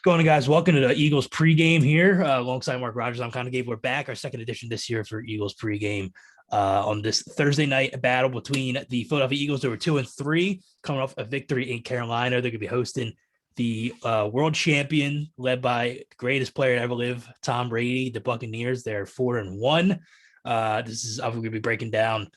Going on, guys? Welcome to the Eagles pregame here alongside Mark Rogers. I'm kind of Gabe. We're back, our second edition this year for Eagles pregame on this Thursday night battle between the Philadelphia Eagles. They were 2-3, coming off a victory in Carolina. They're going to be hosting the world champion, led by the greatest player to ever live, Tom Brady, the Buccaneers. They're 4-1. This is obviously going to be breaking down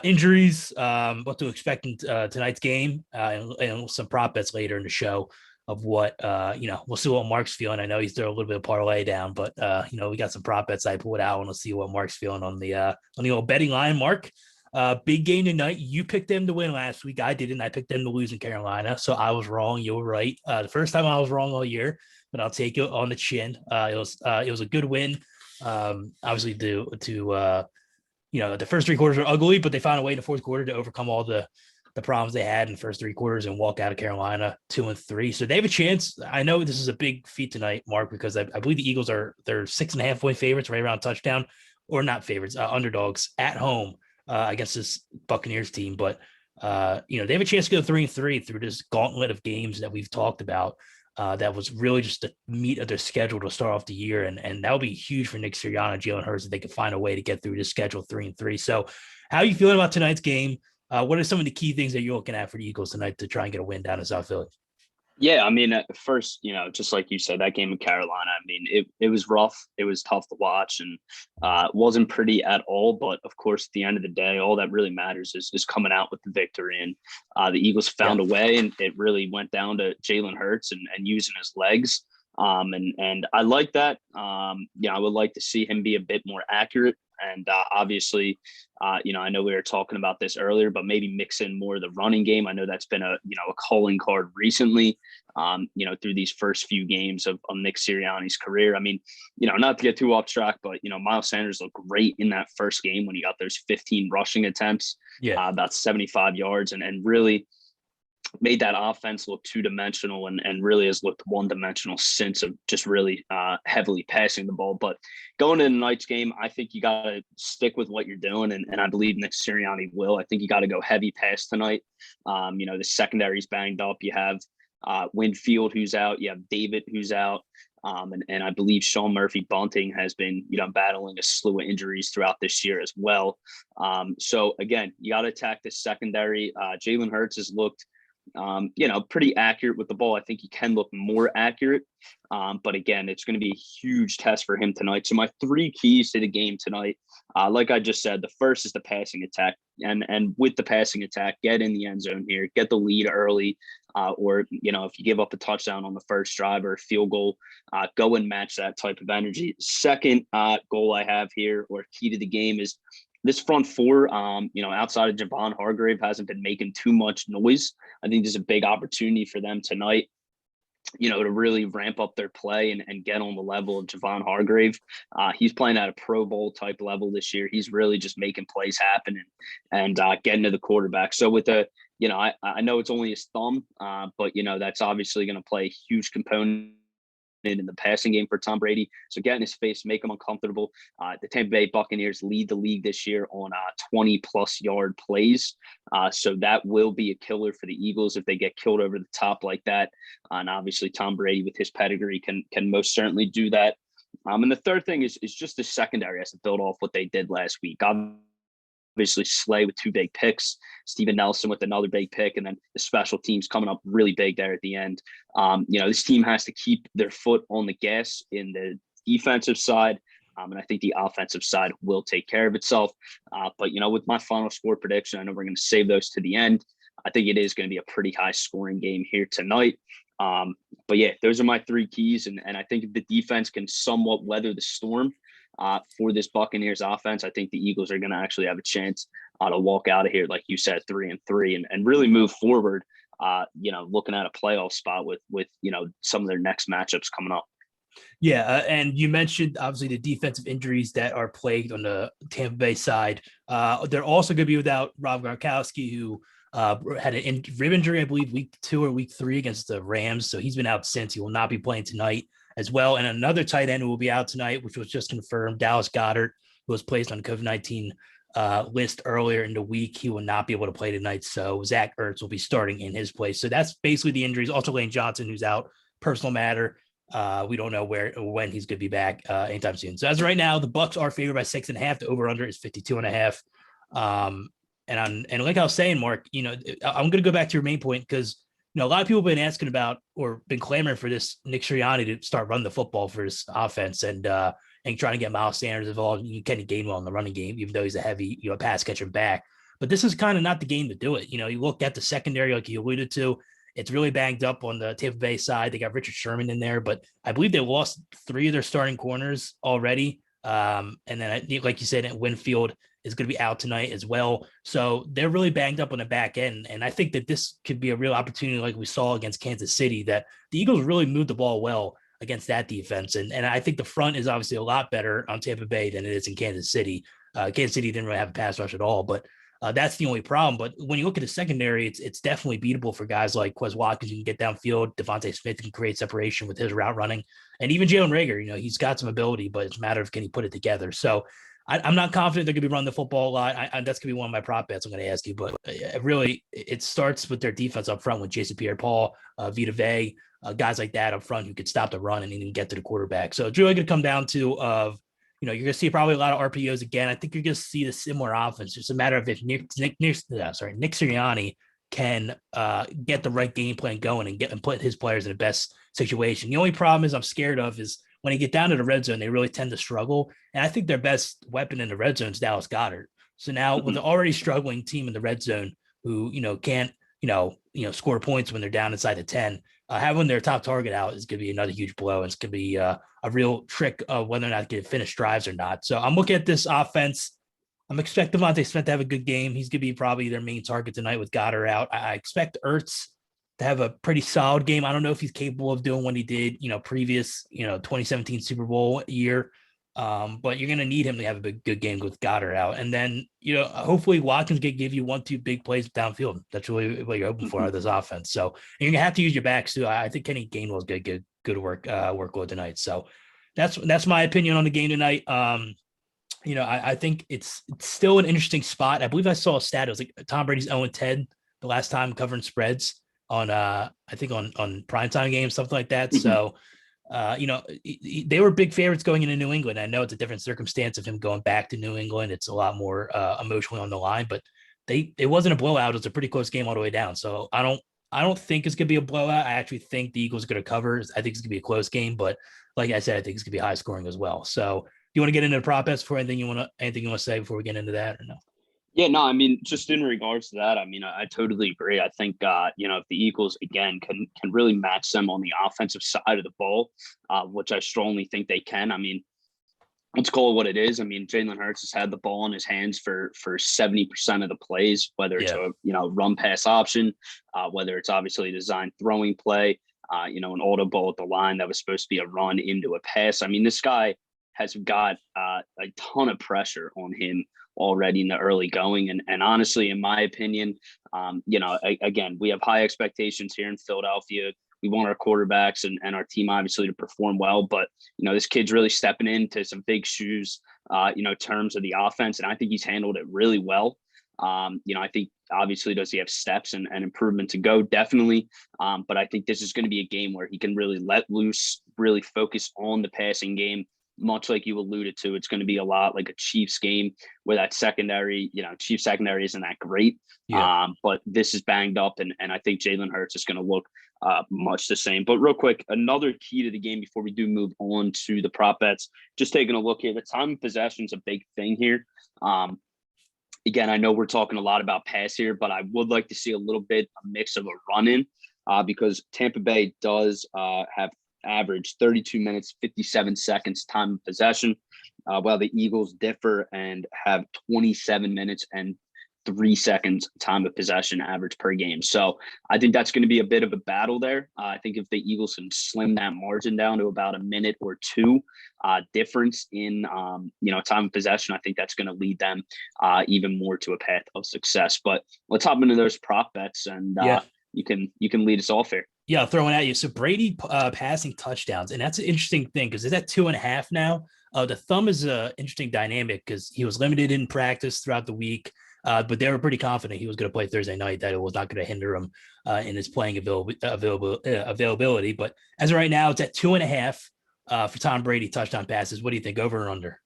injuries, what to expect in tonight's game, and some prop bets later in the show of what we'll see what Mark's feeling. I know he's thrown a little bit of parlay down, but we got some prop bets I pulled out, and we'll see what Mark's feeling on the old betting line. Mark, big game tonight. You picked them to win last week. I didn't. I picked them to lose in Carolina, so I was wrong. You were right. The first time I was wrong all year, but I'll take it on the chin. It was a good win. Obviously, the first three quarters were ugly, but they found a way in the fourth quarter to overcome all the problems they had in the first three quarters and walk out of Carolina 2-3. So they have a chance. I know this is a big feat tonight, Mark, because I believe the Eagles they're 6.5 point favorites, right around touchdown, or not favorites, underdogs at home against this Buccaneers team. But they have a chance to go 3-3 through this gauntlet of games that we've talked about. That was really just the meat of their schedule to start off the year. And that would be huge for Nick Sirianni and Jalen Hurts if they could find a way to get through this schedule 3-3. So how are you feeling about tonight's game? What are some of the key things that you're looking at for the Eagles tonight to try and get a win down in South Philly? Yeah, I mean, at first, just like you said, that game in Carolina, I mean, it was rough. It was tough to watch and wasn't pretty at all. But, of course, at the end of the day, all that really matters is coming out with the victory. And the Eagles found a way, and it really went down to Jalen Hurts and using his legs. And I like that. I would like to see him be a bit more accurate. And obviously, I know we were talking about this earlier, but maybe mix in more of the running game. I know that's been a calling card recently, through these first few games of Nick Sirianni's career. I mean, not to get too off track, but, Miles Sanders looked great in that first game when he got those 15 rushing attempts, about 75 yards, and really made that offense look two-dimensional and really has looked one-dimensional since, of just really heavily passing the ball. But going into tonight's game, I think you got to stick with what you're doing, and I believe Nick Sirianni will. I think you got to go heavy pass tonight. The secondary's banged up. You have Winfield, who's out. You have David, who's out. And I believe Sean Murphy-Bunting has been, battling a slew of injuries throughout this year as well. So, again, you got to attack this secondary. Jalen Hurts has looked pretty accurate with the ball. I think he can look more accurate. But again, it's going to be a huge test for him tonight. So my three keys to the game tonight, like I just said, the first is the passing attack. And with the passing attack, get in the end zone here, get the lead early. Or, if you give up a touchdown on the first drive or a field goal, go and match that type of energy. Second goal I have here, or key to the game, is this front four, outside of Javon Hargrave, hasn't been making too much noise. I think there's a big opportunity for them tonight, to really ramp up their play and get on the level of Javon Hargrave. He's playing at a Pro Bowl type level this year. He's really just making plays happen and getting to the quarterback. So with I know it's only his thumb, but, that's obviously going to play a huge component in the passing game for Tom Brady. So get in his face, make him uncomfortable. The Tampa Bay Buccaneers lead the league this year on 20-plus yard plays. So that will be a killer for the Eagles if they get killed over the top like that. And obviously Tom Brady with his pedigree can most certainly do that. And the third thing is just the secondary has to build off what they did last week. Obviously Slay with two big picks, Steven Nelson with another big pick, and then the special teams coming up really big there at the end. This team has to keep their foot on the gas in the defensive side. And I think the offensive side will take care of itself. But with my final score prediction, I know we're going to save those to the end. I think it is going to be a pretty high scoring game here tonight. But yeah, those are my three keys. And I think if the defense can somewhat weather the storm, for this Buccaneers offense, I think the Eagles are going to actually have a chance to walk out of here, like you said, 3-3 and really move forward, looking at a playoff spot with some of their next matchups coming up. Yeah, and you mentioned, obviously, the defensive injuries that are plagued on the Tampa Bay side. They're also going to be without Rob Gronkowski, who had a rib injury, I believe, week 2 or week 3 against the Rams. So he's been out since. He will not be playing tonight as well. And another tight end who will be out tonight, which was just confirmed, Dallas Goedert, who was placed on the COVID-19 list earlier in the week. He will not be able to play tonight. So Zach Ertz will be starting in his place. So that's basically the injuries. Also Lane Johnson, who's out personal matter. We don't know where or when he's going to be back anytime soon. So as of right now, the Bucs are favored by 6.5. The over under is 52.5. And like I was saying, Mark, I'm going to go back to your main point because a lot of people have been asking about or been clamoring for this Nick Sirianni to start running the football for his offense and trying to get Miles Sanders involved. Kenny Gainwell in the running game, even though he's a heavy pass catcher back. But this is kind of not the game to do it. You look at the secondary, like you alluded to. It's really banged up on the Tampa Bay side. They got Richard Sherman in there, but I believe they lost 3 of their starting corners already. And then, like you said, Winfield is going to be out tonight as well. So they're really banged up on the back end. And I think that this could be a real opportunity like we saw against Kansas City, that the Eagles really moved the ball well against that defense. And I think the front is obviously a lot better on Tampa Bay than it is in Kansas City. Kansas City didn't really have a pass rush at all, but that's the only problem. But when you look at the secondary, it's definitely beatable for guys like Quez Watkins. You can get downfield. Devontae Smith can create separation with his route running. And even Jalen Reagor, he's got some ability, but it's a matter of can he put it together. So I'm not confident they're going to be running the football a lot. That's going to be one of my prop bets I'm going to ask you. But really, it starts with their defense up front with Jason Pierre-Paul, Vita Vea, guys like that up front who could stop the run and even get to the quarterback. So it's really going to come down to you're going to see probably a lot of RPOs again. I think you're going to see the similar offense. It's a matter of if Nick Sirianni can get the right game plan going and put his players in the best situation. The only problem I'm scared of is when they get down to the red zone, they really tend to struggle. And I think their best weapon in the red zone is Dallas Goedert. So now with the already struggling team in the red zone who, can't, score points when they're down inside the 10, having their top target out is going to be another huge blow. And it's going to be a real trick of whether or not they can finish drives or not. So I'm looking at this offense. I'm expecting Devontae Smith to have a good game. He's going to be probably their main target tonight with Goddard out. I expect Ertz to have a pretty solid game. I don't know if he's capable of doing what he did, previous, 2017 Super Bowl year. But you're going to need him to have a good game with Goddard out. And then, hopefully Watkins can give you 1-2 big plays downfield. That's really what you're hoping for out of this offense. So and you're going to have to use your backs too. I think Kenny Gainwell is going to get good workload tonight. So that's my opinion on the game tonight. I think it's still an interesting spot. I believe I saw a stat. It was like Tom Brady's 0-10 the last time covering spreads on I think on primetime games, something like that. So they were big favorites going into New England. I know it's a different circumstance of him going back to New England. It's a lot more emotionally on the line, but it wasn't a blowout. It was a pretty close game all the way down. So I don't think it's gonna be a blowout. I actually think the Eagles are gonna cover. I think it's gonna be a close game, but like I said, I think it's gonna be high scoring as well. So you want to get into the prop bets for anything you want to say before we get into that or no? Yeah, no, I mean, just in regards to that, I mean, I totally agree. I think, if the Eagles, again, can really match them on the offensive side of the ball, which I strongly think they can. I mean, let's call it what it is. I mean, Jalen Hurts has had the ball in his hands for 70% of the plays, whether it's a run pass option, whether it's obviously a designed throwing play, an auto ball at the line that was supposed to be a run into a pass. I mean, this guy has got a ton of pressure on him already in the early going. And honestly, in my opinion, again, we have high expectations here in Philadelphia. We want our quarterbacks and our team obviously to perform well, but this kid's really stepping into some big shoes, terms of the offense. And I think he's handled it really well. I think obviously does he have steps and improvement to go? Definitely. But I think this is going to be a game where he can really let loose, really focus on the passing game. Much like you alluded to, it's going to be a lot like a Chiefs game where that secondary, Chiefs secondary isn't that great. Yeah. But this is banged up, and I think Jalen Hurts is going to look much the same. But real quick, another key to the game before we do move on to the prop bets, just taking a look here, the time of possession is a big thing here. Again, I know we're talking a lot about pass here, but I would like to see a little bit a mix of a run in because Tampa Bay does have average 32 minutes, 57 seconds time of possession, while the Eagles differ and have 27 minutes and 3 seconds time of possession average per game. So I think that's going to be a bit of a battle there. I think if the Eagles can slim that margin down to about a minute or two difference in, time of possession, I think that's going to lead them even more to a path of success. But let's hop into those prop bets and you can lead us off here. Yeah, I'll throw it at you. So Brady passing touchdowns, and that's an interesting thing because it's at 2.5 now. The thumb is an interesting dynamic because he was limited in practice throughout the week. but they were pretty confident he was going to play Thursday night, that it was not going to hinder him in his playing availability. But as of right now, it's at 2.5 for Tom Brady touchdown passes. What do you think, over or under?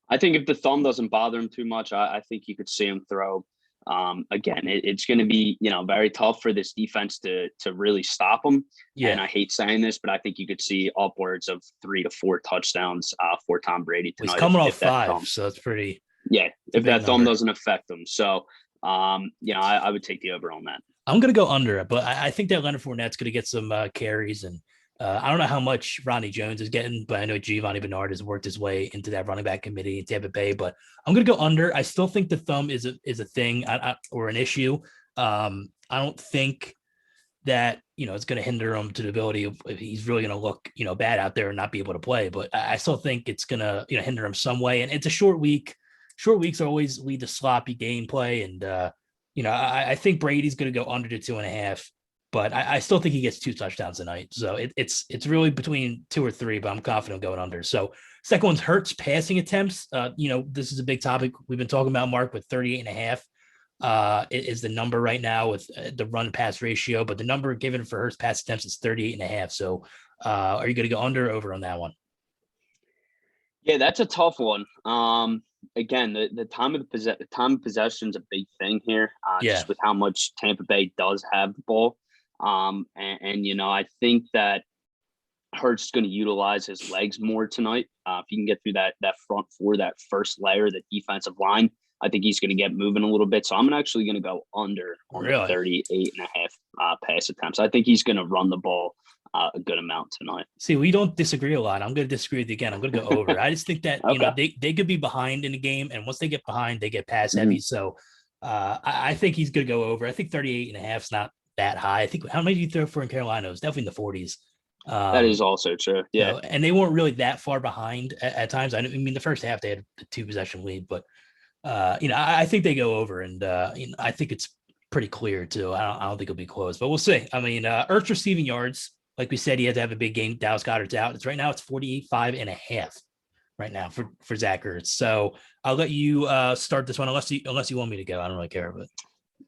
I think if the thumb doesn't bother him too much, I think you could see him throw. Again, it's going to be, very tough for this defense to really stop him. Yeah. And I hate saying this, but I think you could see upwards of 3 to 4 touchdowns for Tom Brady tonight. He's coming off if that 5, thumb, so that's pretty. yeah, if that thumb number doesn't affect him. So, I would take the over on that. I'm going to go under it, but I think that Leonard Fournette's going to get some carries. And I don't know how much Ronnie Jones is getting, but I know Giovanni Bernard has worked his way into that running back committee in Tampa Bay. But I'm going to go under. I still think the thumb is a thing or an issue. I don't think that, it's going to hinder him to the ability of, if he's really going to look, bad out there and not be able to play. But I still think it's going to, hinder him some way. And it's a short week. Short weeks always lead to sloppy gameplay. And, I think Brady's going to go under to 2.5, but I still think he gets 2 touchdowns tonight. So it's really between 2 or 3, but I'm confident going under. So second one's Hurts passing attempts. This is a big topic we've been talking about, Mark, with 38.5 is the number right now with the run pass ratio, but the number given for Hurts pass attempts is 38.5. So are you going to go under or over on that one? Yeah, that's a tough one. Again, the time of possession is a big thing here, just with how much Tampa Bay does have the ball. And I think that Hurts is going to utilize his legs more tonight. If he can get through that front four, that first layer, the defensive line, I think he's going to get moving a little bit. So I'm actually going to go under on the 38.5 pass attempts. I think he's going to run the ball a good amount tonight. See, we don't disagree a lot. I'm going to disagree with you again. I'm going to go over. I just think that, they could be behind in the game. And once they get behind, they get pass heavy. So I think he's going to go over. I think 38.5 is not that high. I think, how many do you throw for in Carolina? It was definitely in the 40s. That is also true. Yeah. And they weren't really that far behind at times. I mean, the first half they had a 2-possession lead, but I think they go over, and I think it's pretty clear too. I don't think it'll be close, but we'll see. I mean, Ertz receiving yards, like we said, he had to have a big game. Dallas Goedert's out. It's right now, it's 45.5 right now for Zach Ertz. So I'll let you start this one, unless you want me to go. I don't really care, but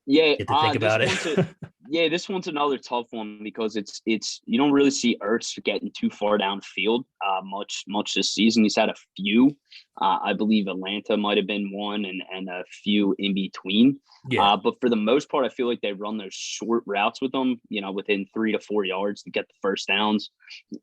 get to think about it. This one's another tough one because it's you don't really see Ertz getting too far downfield much this season. He's had a few. I believe Atlanta might have been one, and a few in between. Yeah. But for the most part, I feel like they run those short routes with them, within 3 to 4 yards to get the first downs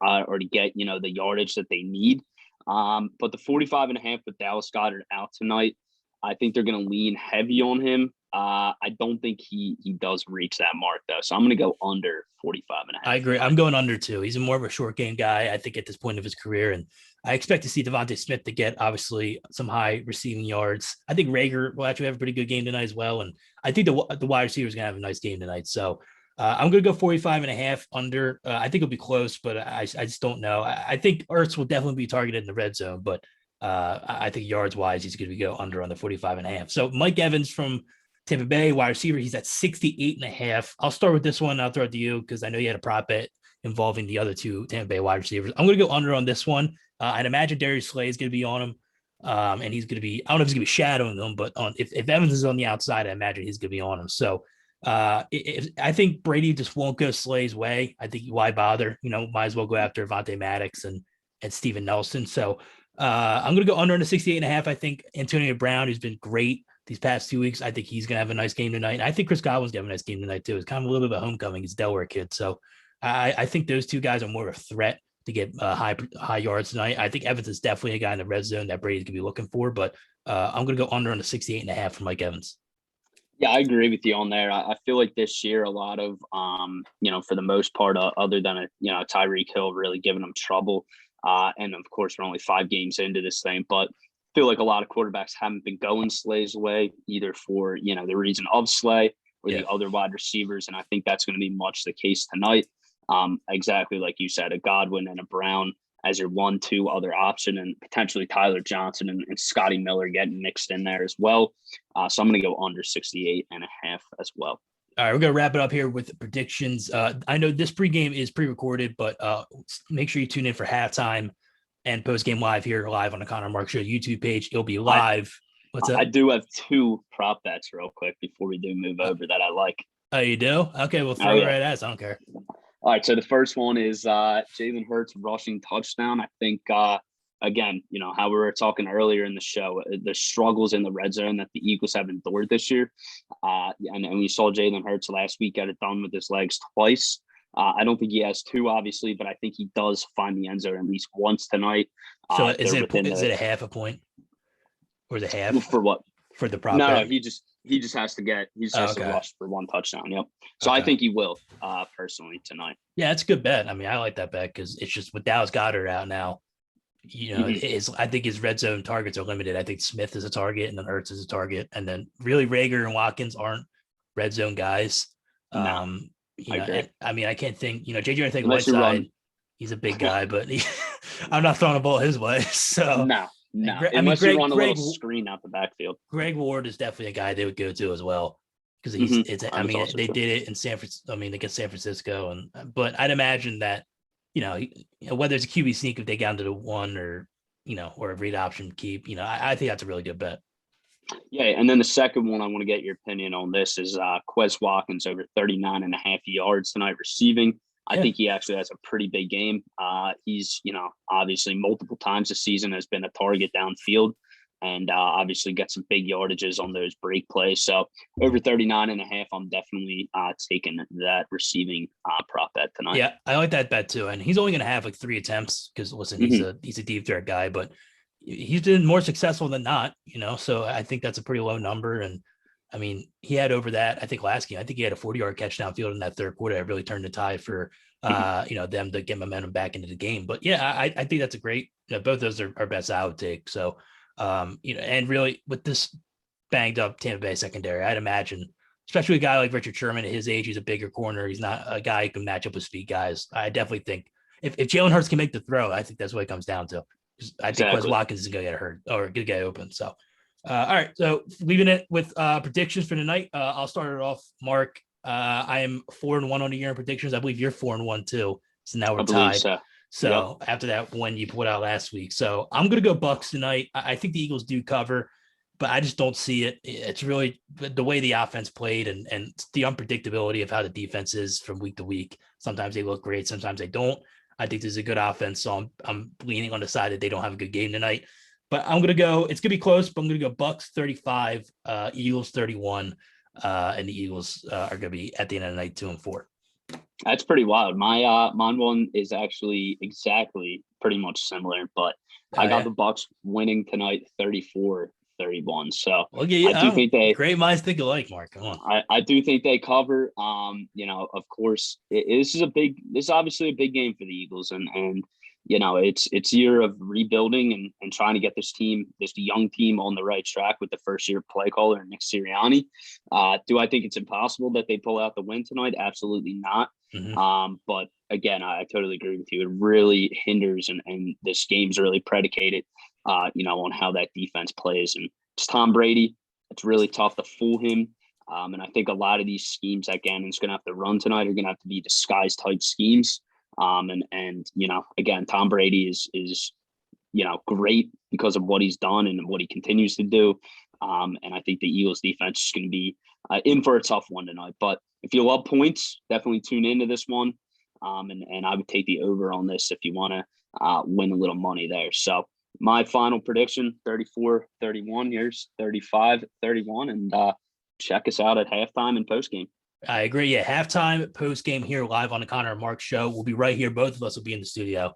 or to get, the yardage that they need. But the 45.5 with Dallas Goedert out tonight, I think they're going to lean heavy on him. I don't think he does reach that mark, though. So I'm going to go under 45.5. I agree. I'm going under too. He's more of a short game guy, I think, at this point of his career. And I expect to see Devontae Smith to get, obviously, some high receiving yards. I think Rager will actually have a pretty good game tonight as well. And I think the wide receiver is going to have a nice game tonight. So I'm going to go 45.5 under. I think it'll be close, but I just don't know. I think Ertz will definitely be targeted in the red zone, but I think yards wise, he's going to go under on the 45.5. So Mike Evans from Tampa Bay, wide receiver, he's at 68.5. I'll start with this one. I'll throw it to you because I know you had a prop bet involving the other 2 Tampa Bay wide receivers. I'm going to go under on this one. I'd imagine Darius Slay is going to be on him. And he's going to be, I don't know if he's going to be shadowing them, but if Evans is on the outside, I imagine he's going to be on him. So I think Brady just won't go Slay's way. I think why bother? Might as well go after Avonte Maddox and Steven Nelson. So I'm going to go under on the 68.5. I think Antonio Brown, who's been great these past 2 weeks, I think he's going to have a nice game tonight. And I think Chris Godwin's going to have a nice game tonight too. It's kind of a little bit of a homecoming. He's a Delaware kid. So I think those 2 guys are more of a threat to get high yards tonight. I think Evans is definitely a guy in the red zone that Brady's going to be looking for, but I'm going to go under on the 68.5 for Mike Evans. Yeah, I agree with you on there. I feel like this year, a lot of, for the most part, other than, Tyreek Hill really giving them trouble. And of course, we're only 5 games into this thing, but I feel like a lot of quarterbacks haven't been going Slay's way, either for, the reason of Slay or the other wide receivers. And I think that's going to be much the case tonight. Exactly like you said, a Godwin and a Brown as your 1-2 other option, and potentially Tyler Johnson and Scotty Miller getting mixed in there as well. So I'm going to go under 68.5 as well. All right, we're going to wrap it up here with predictions. I know this pregame is pre-recorded, but make sure you tune in for halftime and post-game live here, live on the Connor Mark Show YouTube page. It'll be live What's I up? do have two prop bets real quick before we do move Uh, over that I like. oh, you do? Okay, well, Oh throw it yeah. right at us. I don't care. All right. So the first one is Jalen Hurts rushing touchdown. I think again, how we were talking earlier in the show, the struggles in the red zone that the Eagles have endured this year. And we saw Jalen Hurts last week get it done with his legs twice. I don't think he has two, obviously, but I think he does find the end zone at least once tonight. So If they're within is it a half a point or is it half for what? for the prop No, bet? he just has to Oh, okay. rush for one touchdown. Yep. So I Okay. think he will personally tonight. Yeah, it's a good bet. I mean, I like that bet because it's just with Dallas Goddard out now, Mhm. I think his red zone targets are limited. I think Smith is a target and then Ertz is a target. And then really Rager and Watkins aren't red zone guys. No, I agree. And I mean, I can't think, JJ, I think Unless you Whiteside, run, he's a big guy, but I'm not throwing a ball his way. So, no, and no. I mean, Unless you run a little screen out the backfield. Greg Ward is definitely a guy they would go to as well because I I was mean, also they true. did it in San Francisco. I mean, against San Francisco, but I'd imagine that, whether it's a QB sneak if they got into the one or a read option keep, I think that's a really good bet. Yeah, and then the second one I want to get your opinion on this is Quez Watkins over 39.5 yards tonight receiving. I Yeah. think he actually has a pretty big game. He's, obviously multiple times this season has been a target downfield and obviously get some big yardages on those break plays. So over 39.5, I'm definitely taking that receiving prop bet tonight. Yeah, I like that bet too. And he's only going to have like 3 attempts because listen, Mm-hmm. he's a deep threat guy, but he's been more successful than not, So I think that's a pretty low number. And I mean, he had over that, I think last game, I think he had a 40-yard catch downfield in that third quarter. It really turned the tide for, them to get momentum back into the game. But yeah, I think that's a great, both those are best I would take. So, and really with this banged up Tampa Bay secondary, I'd imagine, especially a guy like Richard Sherman at his age, he's a bigger corner. He's not a guy who can match up with speed guys. I definitely think if Jalen Hurts can make the throw, I think that's what it comes down to. I think Quez Exactly. Watkins is going to get hurt or going to get open. So, all right. So leaving it with predictions for tonight, I'll start it off. Mark, I am 4-1 on the year in predictions. I believe you're 4-1 too. So now I we're believe tied. so. Yep. So after that one you put out last week, so I'm going to go Bucks tonight. I think the Eagles do cover, but I just don't see it. It's really the way the offense played and the unpredictability of how the defense is from week to week. Sometimes they look great, sometimes they don't. I think there's a good offense, so I'm leaning on the side that they don't have a good game tonight. But I'm gonna go. It's gonna be close, but I'm gonna go Bucks 35, Eagles 31, and the Eagles are gonna be at the end of the night 2-4. That's pretty wild. Mine one is actually exactly pretty much similar, but I got Yeah. the Bucks winning tonight 34-31. So Well, yeah, I do yeah. think they Great minds think alike, Mark. Come on. I do think they cover. Of course, this is obviously a big game for the Eagles, and it's year of rebuilding and trying to get this young team on the right track with the first year play caller Nick Sirianni. Do I think it's impossible that they pull out the win tonight? Absolutely not. Mm-hmm. But again, I totally agree with you. It really hinders, and this game's really predicated, on how that defense plays. And it's Tom Brady. It's really tough to fool him. And I think a lot of these schemes that Gannon's going to have to run tonight are going to have to be disguise type schemes. And again, Tom Brady is great because of what he's done and what he continues to do. And I think the Eagles defense is going to be in for a tough one tonight. But if you love points, definitely tune into this one. And I would take the over on this if you want to win a little money there. So my final prediction, 34-31. Here's 35-31. And check us out at halftime and postgame. I agree. Yeah, halftime, post game here live on the Connor and Mark show. We'll be right here. Both of us will be in the studio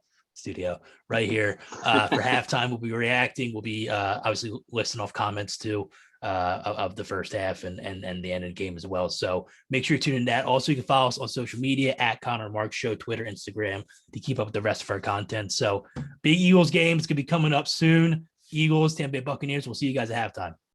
right here for halftime. We'll be reacting. We'll be obviously listing off comments too of the first half and the end of the game as well. So make sure you tune in that. Also, you can follow us on social media at Connor and Mark show, Twitter, Instagram to keep up with the rest of our content. So big Eagles game is going to be coming up soon. Eagles, Tampa Bay Buccaneers. We'll see you guys at halftime.